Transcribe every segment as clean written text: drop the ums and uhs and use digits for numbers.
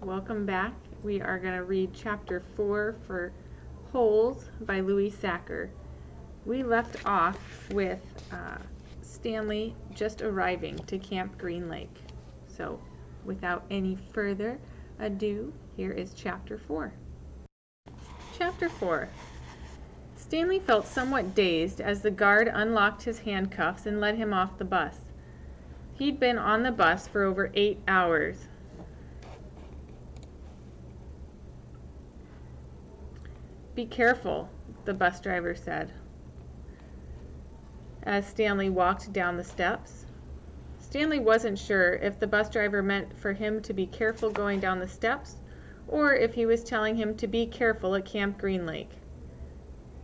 Welcome back. We are going to read Chapter 4 for Holes by Louis Sacker. We left off with Stanley just arriving to Camp Green Lake. So, without any further ado, here is Chapter 4. Chapter 4. Stanley felt somewhat dazed as the guard unlocked his handcuffs and led him off the bus. He'd been on the bus for over 8 hours. "Be careful," the bus driver said, as Stanley walked down the steps. Stanley wasn't sure if the bus driver meant for him to be careful going down the steps, or if he was telling him to be careful at Camp Green Lake.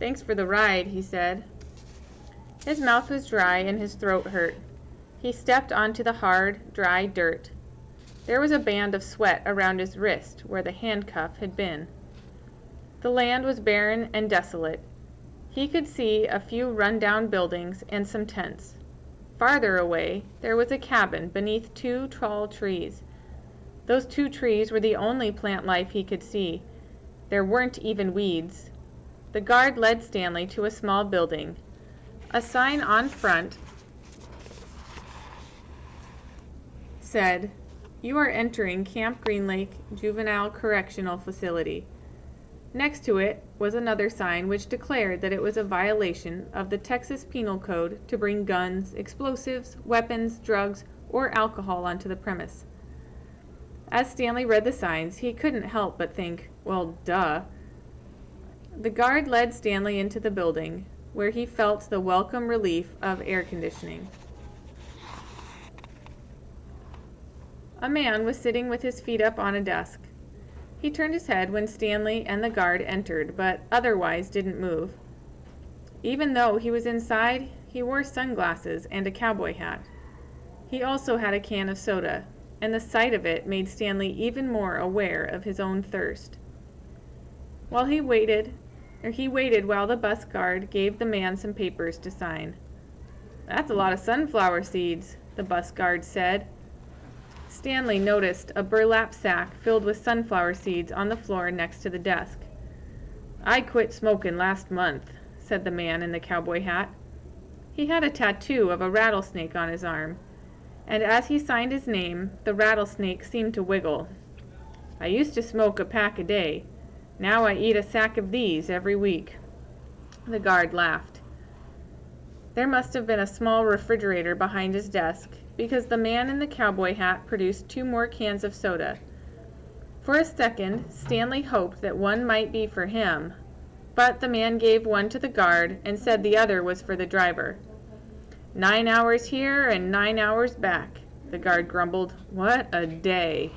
"Thanks for the ride," he said. His mouth was dry and his throat hurt. He stepped onto the hard, dry dirt. There was a band of sweat around his wrist where the handcuff had been. The land was barren and desolate. He could see a few run-down buildings and some tents. Farther away, there was a cabin beneath 2 tall trees. Those 2 trees were the only plant life he could see. There weren't even weeds. The guard led Stanley to a small building. A sign on front said, "You are entering Camp Green Lake Juvenile Correctional Facility." Next to it was another sign which declared that it was a violation of the Texas Penal Code to bring guns, explosives, weapons, drugs, or alcohol onto the premise. As Stanley read the signs, he couldn't help but think, well, duh. The guard led Stanley into the building, where he felt the welcome relief of air conditioning. A man was sitting with his feet up on a desk. He turned his head when Stanley and the guard entered, but otherwise didn't move. Even though he was inside, he wore sunglasses and a cowboy hat. He also had a can of soda, and the sight of it made Stanley even more aware of his own thirst. He waited while the bus guard gave the man some papers to sign. "That's a lot of sunflower seeds," the bus guard said. Stanley noticed a burlap sack filled with sunflower seeds on the floor next to the desk. "I quit smoking last month," said the man in the cowboy hat. He had a tattoo of a rattlesnake on his arm, and as he signed his name, the rattlesnake seemed to wiggle. "I used to smoke a pack a day. Now I eat a sack of these every week." The guard laughed. There must have been a small refrigerator behind his desk, because the man in the cowboy hat produced 2 more cans of soda. For a second, Stanley hoped that one might be for him, but the man gave one to the guard and said the other was for the driver. "9 hours here and 9 hours back," the guard grumbled. "What a day."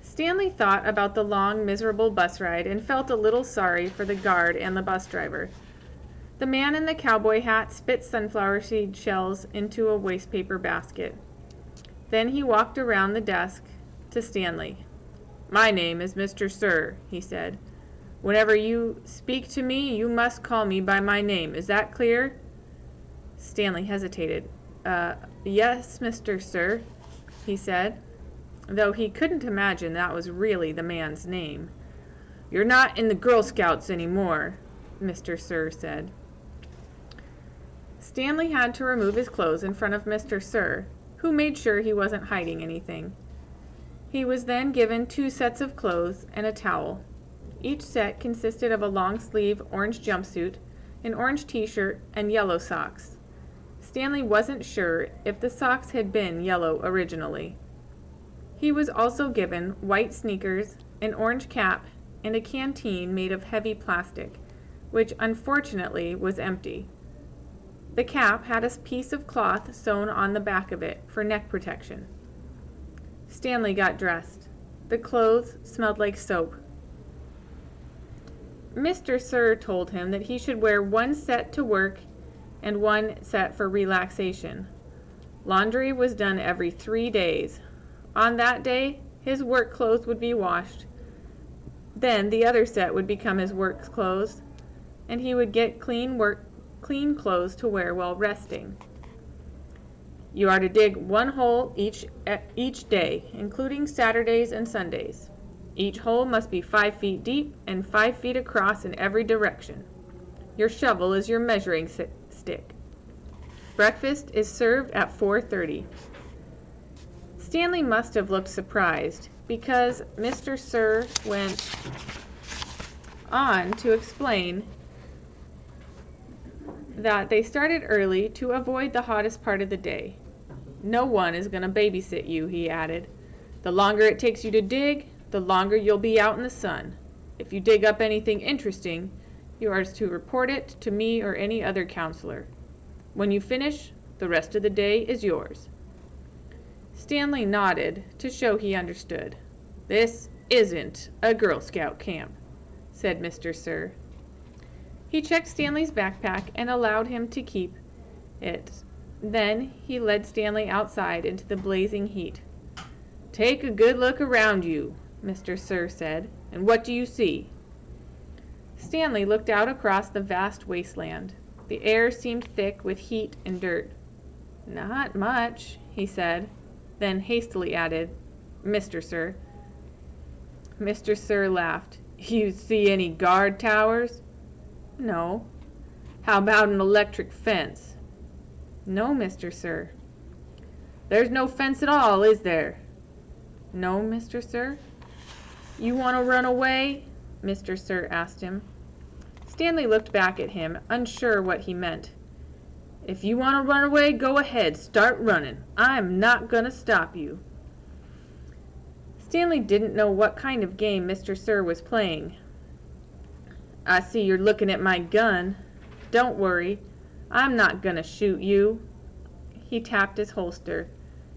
Stanley thought about the long, miserable bus ride and felt a little sorry for the guard and the bus driver. The man in the cowboy hat spit sunflower seed shells into a wastepaper basket. Then he walked around the desk to Stanley. "My name is Mr. Sir," he said. "Whenever you speak to me, you must call me by my name. Is that clear?" Stanley hesitated. Yes, Mr. Sir," he said, though he couldn't imagine that was really the man's name. "You're not in the Girl Scouts anymore," Mr. Sir said. Stanley had to remove his clothes in front of Mr. Sir, who made sure he wasn't hiding anything. He was then given 2 sets of clothes and a towel. Each set consisted of a long-sleeve orange jumpsuit, an orange t-shirt, and yellow socks. Stanley wasn't sure if the socks had been yellow originally. He was also given white sneakers, an orange cap, and a canteen made of heavy plastic, which unfortunately was empty. The cap had a piece of cloth sewn on the back of it for neck protection. Stanley got dressed. The clothes smelled like soap. Mr. Sir told him that he should wear 1 set to work and 1 set for relaxation. Laundry was done every 3 days. On that day, his work clothes would be washed. Then the other set would become his work clothes, and he would get clean clothes to wear while resting. You are to dig 1 hole each day, including Saturdays and Sundays. Each hole must be 5 feet deep and 5 feet across in every direction. Your shovel is your measuring stick. Breakfast is served at 4:30. Stanley must have looked surprised, because Mr. Sir went on to explain that they started early to avoid the hottest part of the day. No one is going to babysit you, he added. The longer it takes you to dig, the longer you'll be out in the sun. If you dig up anything interesting, you are to report it to me or any other counselor. When you finish, the rest of the day is yours. Stanley nodded to show he understood. This isn't a Girl Scout camp, said Mr. Sir. He checked Stanley's backpack and allowed him to keep it. Then he led Stanley outside into the blazing heat. Take a good look around you, Mr. Sir said, and what do you see? Stanley looked out across the vast wasteland. The air seemed thick with heat and dirt. Not much, he said, then hastily added, Mr. Sir. Mr. Sir laughed. You see any guard towers? No. How about an electric fence? No, Mr. Sir. There's no fence at all, is there? No, Mr. Sir. You want to run away? Mr. Sir asked him. Stanley looked back at him, unsure what he meant. If you want to run away, go ahead, start running. I'm not going to stop you. Stanley didn't know what kind of game Mr. Sir was playing. I see you're looking at my gun. Don't worry, I'm not going to shoot you. He tapped his holster.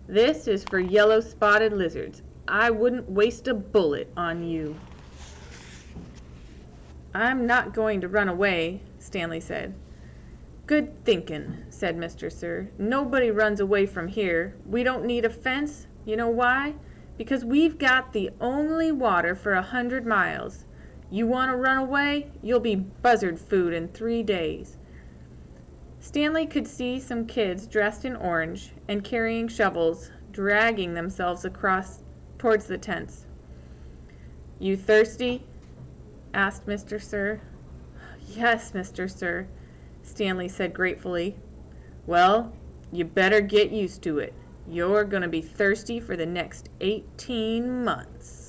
This is for yellow-spotted lizards. I wouldn't waste a bullet on you. I'm not going to run away, Stanley said. Good thinking, said Mr. Sir. Nobody runs away from here. We don't need a fence. You know why? Because we've got the only water for 100 miles. You want to run away? You'll be buzzard food in 3 days. Stanley could see some kids dressed in orange and carrying shovels, dragging themselves across towards the tents. You thirsty? Asked Mr. Sir. Yes, Mr. Sir, Stanley said gratefully. Well, you better get used to it. You're going to be thirsty for the next 18 months.